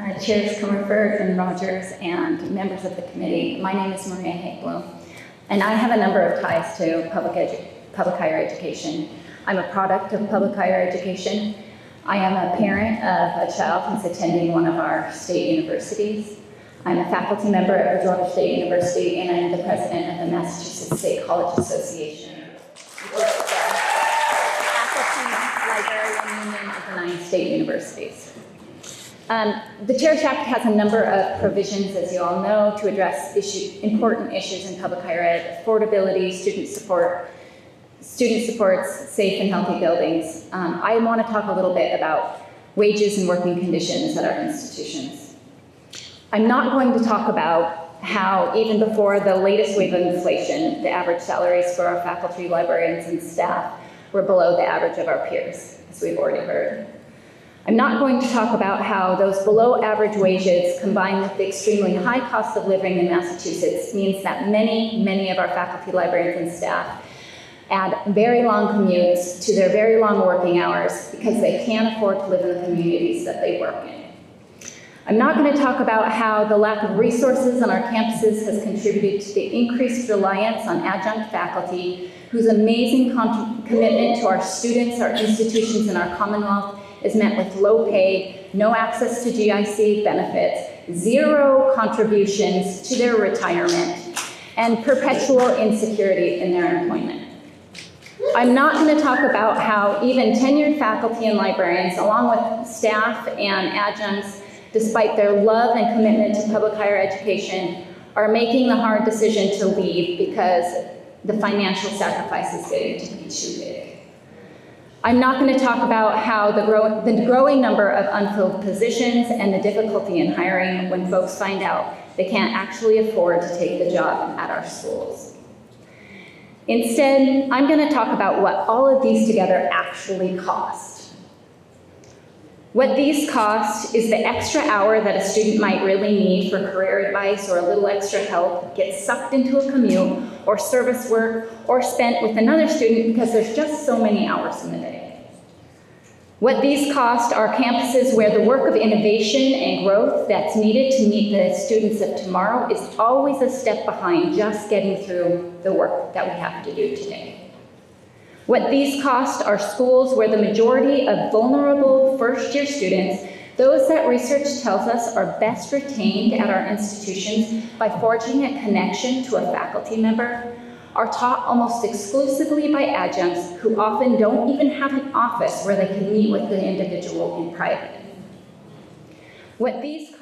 Chairs Comerford and Rogers and members of the committee. My name is Maria Hegbloom, and I have a number of ties to public higher education. I'm a product of public higher education. I am a parent of a child who's attending one of our state universities. I'm a faculty member at Bridgewater State University, and I'm the president of the Massachusetts State College Association, which is the faculty librarian union of the 9 state universities. The Cherish Act has a number of provisions, as you all know, to address important issues in public higher ed: affordability, student supports, safe and healthy buildings. I want to talk a little bit about wages and working conditions at our institutions. I'm not going to talk about how, even before the latest wave of inflation, the average salaries for our faculty, librarians, and staff were below the average of our peers, as we've already heard. I'm not going to talk about how those below average wages combined with the extremely high cost of living in Massachusetts means that many of our faculty, librarians, and staff add very long commutes to their very long working hours because they can't afford to live in the communities that they work in. I'm not going to talk about how the lack of resources on our campuses has contributed to the increased reliance on adjunct faculty whose amazing commitment to our students, our institutions, and our Commonwealth is met with low pay, no access to GIC benefits, 0 contributions to their retirement, and perpetual insecurity in their employment. I'm not going to talk about how even tenured faculty and librarians, along with staff and adjuncts, despite their love and commitment to public higher education, are making the hard decision to leave because the financial sacrifice is getting to be too big. I'm not going to talk about how the growing number of unfilled positions and the difficulty in hiring when folks find out they can't actually afford to take the job at our schools. Instead, I'm going to talk about what all of these together actually cost. What these cost is the extra hour that a student might really need for career advice or a little extra help gets sucked into a commute or service work or spent with another student because there's just so many hours in the day. What these cost are campuses where the work of innovation and growth that's needed to meet the students of tomorrow is always a step behind just getting through the work that we have to do today. What these cost are schools where the majority of vulnerable first-year students, those that research tells us are best retained at our institutions by forging a connection to a faculty member, are taught almost exclusively by adjuncts who often don't even have an office where they can meet with the individual in private. What these